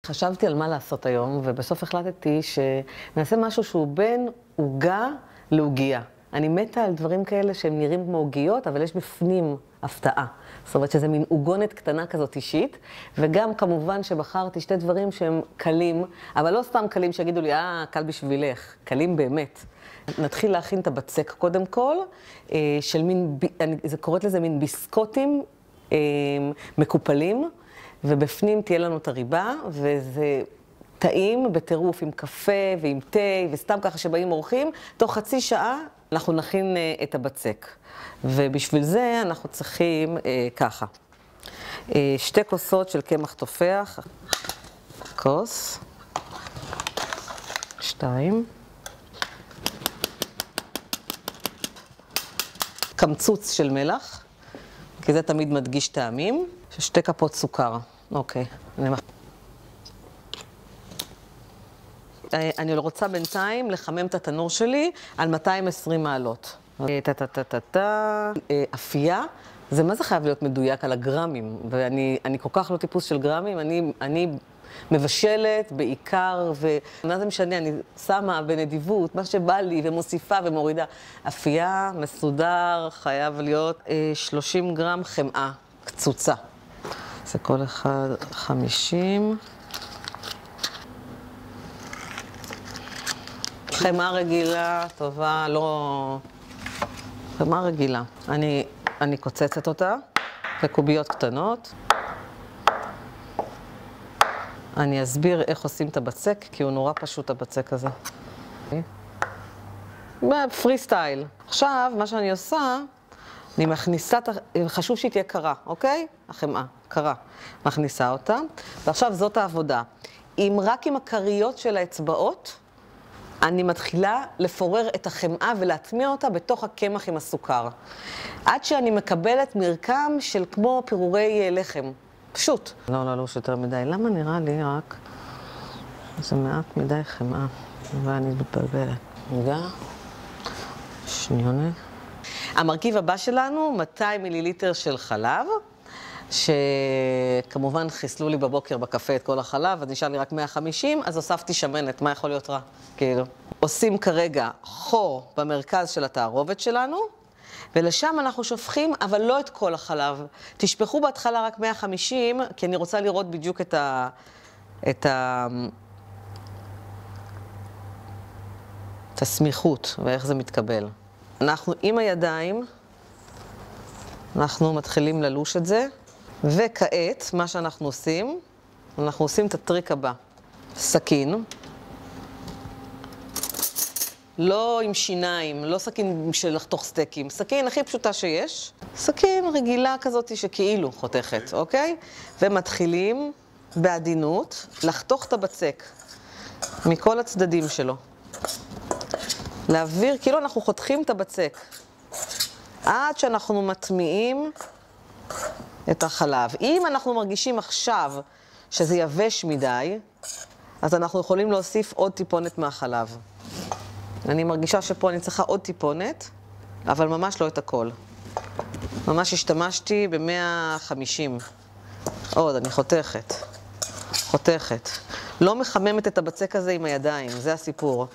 חשבתי על מה לעשות היום, ובסוף החלטתי שנעשה משהו שהוא בין עוגה לעוגייה. אני מתה על דברים כאלה שהם נראים כמו עוגיות, אבל יש בפנים הפתעה. זאת אומרת שזה מין עוגונת קטנה כזאת אישית, וגם כמובן שבחרתי שתי דברים שהם קלים, אבל לא סתם קלים שיגידו לי, קל בשבילך, קלים באמת. נתחיל להכין את הבצק קודם כל, של מין, אני קוראת לזה מין ביסקוטים מקופלים, ובפנים תהיה לנו את הריבה, וזה טעים בטירוף עם קפה ועם תה, וסתם ככה שבאים אורחים. תוך חצי שעה אנחנו נכין את הבצק. ובשביל זה אנחנו צריכים ככה. 2 כוסות של קמח תופח, כוס, 2. קמצוץ של מלח, כי זה תמיד מדגיש טעמים. 2 כפות סוכר. אוקיי. אני רוצה בינתיים לחמם את התנור שלי על 220 מעלות. אפייה, זה מה זה חייב להיות מדויק על הגרמים, ואני כל כך לא טיפוס של גרמים, אני מבשלת בעיקר, ומה זה משנה, אני שמה בנדיבות, מה שבא לי, ומוסיפה ומורידה. אפייה, מסודר, חייב להיות 30 גרם חמאה, קצוצה. זה כל אחד 50. חמאה רגילה, טובה, לא... חמאה רגילה. אני קוצצת אותה לקוביות קטנות. אני אסביר איך עושים את הבצק, כי הוא נורא פשוט הבצק הזה. פרי סטייל. עכשיו, מה שאני עושה, אני מכניסה, חשוב שהיא תהיה קרה, אוקיי? החמאה, קרה. מכניסה אותה, ועכשיו זאת העבודה. רק עם הכריות של האצבעות, אני מתחילה לפורר את החמאה ולהטמיע אותה בתוך הקמח עם הסוכר. עד שאני מקבלת מרקם של כמו פירורי לחם. פשוט. לא, יותר מדי. למה נראה לי רק? זה מעט מדי חמאה, ואני מתבלבלת. רגע. שניונת. המרכיב הבא שלנו, 200 מיליליטר של חלב, שכמובן חיסלו לי בבוקר בקפה את כל החלב, אז נשאר לי רק 150, אז הוספתי שמנת, מה יכול להיות רע? כאילו. עושים כרגע חור במרכז של התערובת שלנו, ולשם אנחנו שופכים, אבל לא את כל החלב. תשפכו בהתחלה רק 150, כי אני רוצה לראות בדיוק את הסמיכות ואיך זה מתקבל. אנחנו עם הידיים, אנחנו מתחילים ללוש את זה, וכעת מה שאנחנו עושים, אנחנו עושים את הטריק הבא. סכין, לא עם שיניים, לא סכין של לחתוך סטייקים, סכין הכי פשוטה שיש, סכין רגילה כזאת שכאילו חותכת, אוקיי? ומתחילים בעדינות לחתוך את הבצק מכל הצדדים שלו. להעביר, כאילו אנחנו חותכים את הבצק, עד שאנחנו מטמיעים את החלב. אם אנחנו מרגישים עכשיו שזה יבש מדי, אז אנחנו יכולים להוסיף עוד טיפונת מהחלב. אני מרגישה שפה אני צריכה עוד טיפונת, אבל ממש לא את הכל. ממש השתמשתי ב-150. עוד, אני חותכת. לא מחממת את הבצק הזה עם הידיים, זה הסיפור.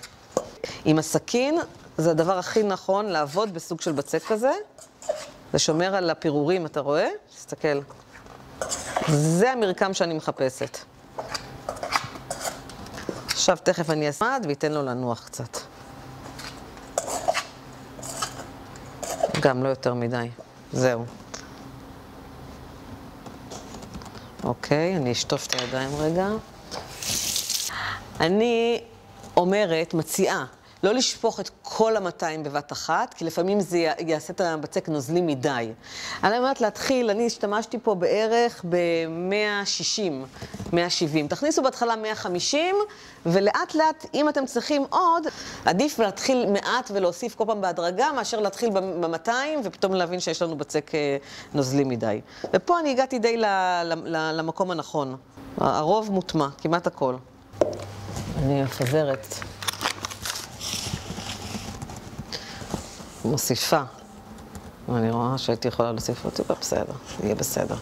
עם הסכין, זה הדבר הכי נכון לעבוד בסוג של בצק כזה. זה שומר על הפירורים, אתה רואה? תסתכל. זה המרקם שאני מחפשת. עכשיו תכף אני אסמד ויתן לו לנוח קצת. גם לא יותר מדי. זהו. אוקיי, אני אשטוף את הידיים רגע. אני מציעה, לא לשפוך את כל ה-200 בבת אחת, כי לפעמים זה יעשה את הבצק נוזלי מדי. אני אומרת להתחיל, אני השתמשתי פה בערך ב-160, 170. תכניסו בהתחלה 150, ולאט לאט, אם אתם צריכים עוד, עדיף להתחיל מעט ולהוסיף כל פעם בהדרגה, מאשר להתחיל ב-200, ופתאום להבין שיש לנו בצק נוזלי מדי. ופה אני הגעתי די למקום הנכון. הרוב מוטמע, כמעט הכל. אני מפזרת. מוסיפה. אני רואה שהייתי יכולה להוסיף אותי, בסדר, יהיה בסדר.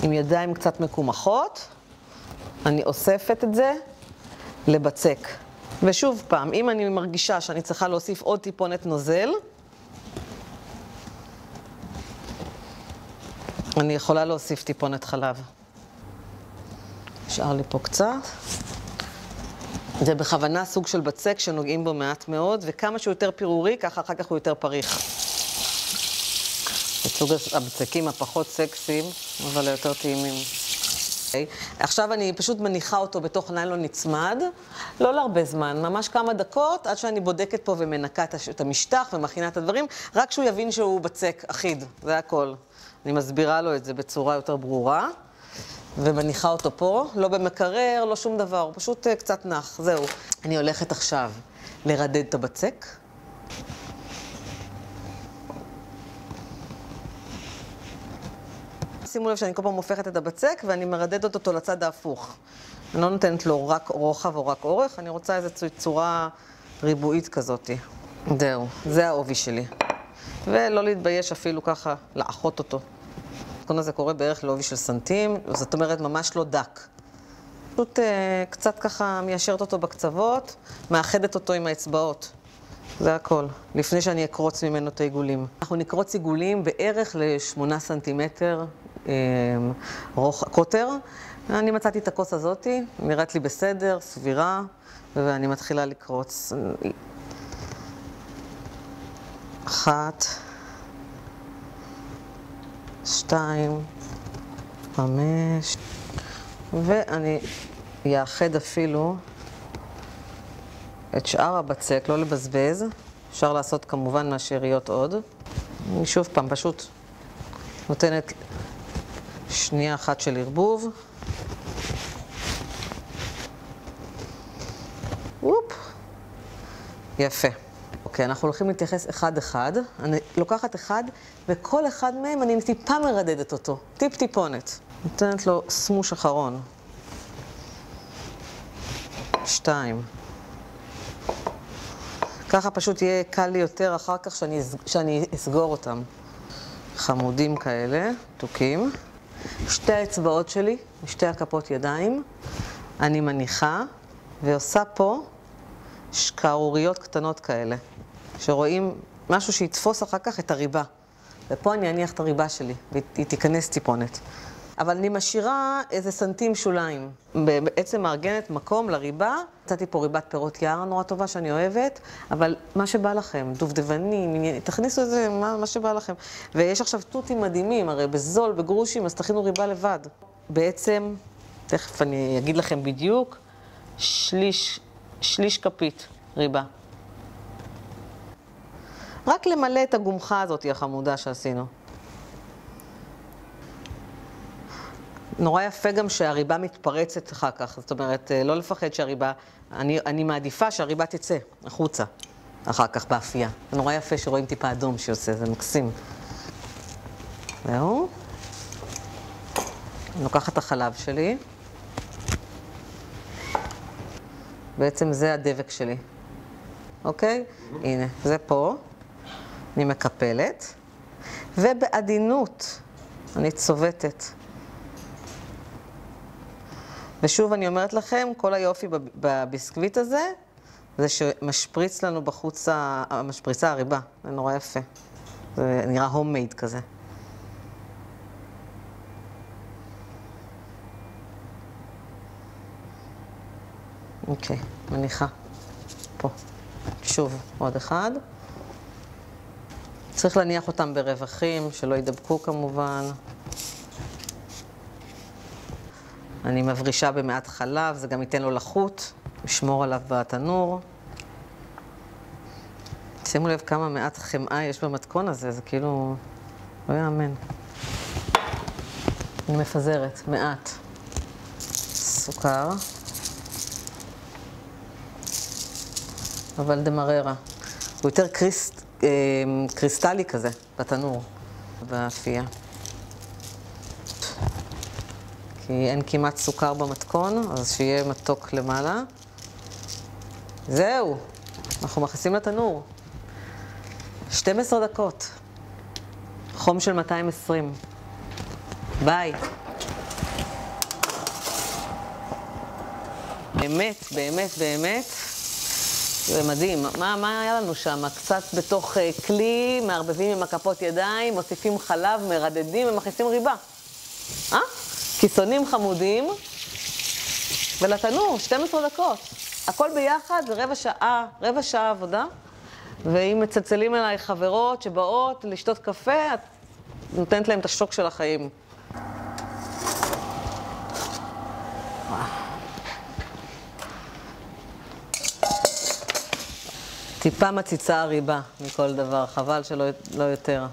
עם ידיים קצת מקומחות, אני אוספת את זה לבצק. ושוב פעם, אם אני מרגישה שאני צריכה להוסיף עוד טיפונת נוזל, אני יכולה להוסיף טיפונת חלב. נשאר לי פה קצת. זה בכוונה סוג של בצק שנוגעים בו מעט מאוד, וכמה שהוא יותר פירורי, ככה אחר כך הוא יותר פריך. זה סוג הבצקים הפחות סקסיים, אבל היותר טעימים. עכשיו אני פשוט מניחה אותו בתוך ניילון נצמד, לא להרבה זמן, ממש כמה דקות, עד שאני בודקת פה ומנקה את המשטח ומכינה את הדברים, רק שהוא יבין שהוא בצק אחיד, זה הכל. אני מסבירה לו את זה בצורה יותר ברורה, ומניחה אותו פה, לא במקרר, לא שום דבר, הוא פשוט קצת נח, זהו. אני הולכת עכשיו לרדד את הבצק. שימו לב שאני כל פעם הופכת את הבצק ואני מרדדת אותו לצד ההפוך. אני לא נותנת לו רק רוחב או רק אורך, אני רוצה איזו צורה ריבועית כזאת. זהו, זה העובי שלי. ולא להתבייש אפילו ככה לאחות אותו. התיקון הזה קורה בערך לעובי של סנטים, זאת אומרת ממש לא דק. פשוט קצת ככה מיישרת אותו בקצוות, מאחדת אותו עם האצבעות. זה הכל, לפני שאני אקרוץ ממנו את העיגולים. אנחנו נקרוץ עיגולים בערך ל8 סנטימטר קוטר. אני מצאתי את הכוס הזאת, נראית לי בסדר, סבירה, ואני מתחילה לקרוץ. 1, 2, 5, ואני יאחד אפילו את שאר הבצק, לא לבזבז. אפשר לעשות כמובן מהשאריות עוד. אני שוב פעם פשוט נותנת שנייה אחת של ערבוב. וופ. יפה. אוקיי, אנחנו הולכים להתייחס אחד-אחד. אני לוקחת אחד, וכל אחד מהם אני טיפה מרדדת אותו. טיפ-טיפונת. נותנת לו סמוש אחרון. 2. ככה פשוט יהיה קל לי יותר אחר כך שאני אסגור אותם. חמודים כאלה, תוקים. 2 האצבעות שלי, 2 הכפות ידיים. אני מניחה ועושה פה שקערוריות קטנות כאלה. שרואים משהו שיתפוס אחר כך את הריבה. ופה אני אניח את הריבה שלי, והיא תיכנס טיפונת. אבל אני משאירה איזה סנטים שוליים. בעצם מארגנת מקום לריבה. נתתי פה ריבת פירות יער נורא טובה שאני אוהבת, אבל מה שבא לכם, דובדבנים, תכניסו את זה, מה שבא לכם. ויש עכשיו תותים מדהימים, הרי בזול, בגרושים, אז תכינו ריבה לבד. בעצם, תכף אני אגיד לכם בדיוק, שליש כפית ריבה. רק למלא את הגומחה הזאת, החמודה שעשינו. נורא יפה גם שהריבה מתפרצת אחר כך, זאת אומרת, לא לפחד שהריבה, אני מעדיפה שהריבה תצא החוצה, אחר כך באפייה. זה נורא יפה שרואים טיפה אדום שיוצא, זה מקסים. זהו. אני לוקחת את החלב שלי. בעצם זה הדבק שלי. אוקיי? הנה, זה פה. אני מקפלת. ובעדינות אני צובטת. ושוב אני אומרת לכם, כל היופי בביסקוויט הזה, זה שמשפריץ לנו בחוץ, משפריצה הריבה. זה נורא יפה. זה נראה הומייד כזה. אוקיי, מניחה. פה. שוב, עוד אחד. צריך להניח אותם ברווחים, שלא ידבקו כמובן. אני מברישה במעט חלב, זה גם ייתן לו לחות, לשמור עליו בתנור. שימו לב כמה מעט חמאה יש במתכון הזה, זה כאילו לא יאמן. אני מפזרת מעט סוכר, אבל דמררה. הוא יותר קריסטלי כזה בתנור, באפייה. כי אין כמעט סוכר במתכון, אז שיהיה מתוק למעלה. זהו, אנחנו מכניסים לתנור. 12 דקות. חום של 220. ביי. באמת, באמת, באמת. זה מדהים. מה היה לנו שם? קצת בתוך כלי, מערבבים עם הכפות ידיים, מוסיפים חלב, מרדדים ומכניסים ריבה. כיסונים חמודים, ולתנור, 12 דקות. הכל ביחד זה רבע שעה עבודה. ואם מצלצלים אליי חברות שבאות לשתות קפה, את נותנת להם את השוק של החיים. טיפה מציצה הריבה מכל דבר, חבל שלא יותר.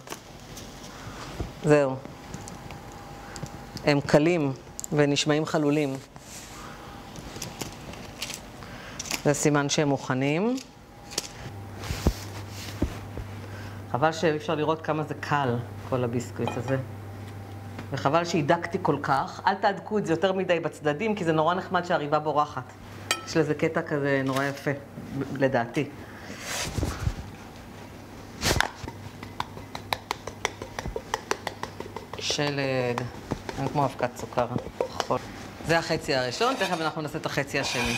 זהו. הם קלים ונשמעים חלולים. זה סימן שהם מוכנים. חבל שאי אפשר לראות כמה זה קל, כל הביסקוויט הזה. וחבל שהידקתי כל כך. אל תהדקו את זה יותר מדי בצדדים, כי זה נורא נחמד שהריבה בורחת. יש לזה קטע כזה נורא יפה, לדעתי. שלג, אין כמו אבקת סוכר. זה החצי הראשון, תכף אנחנו נעשה את החצי השני.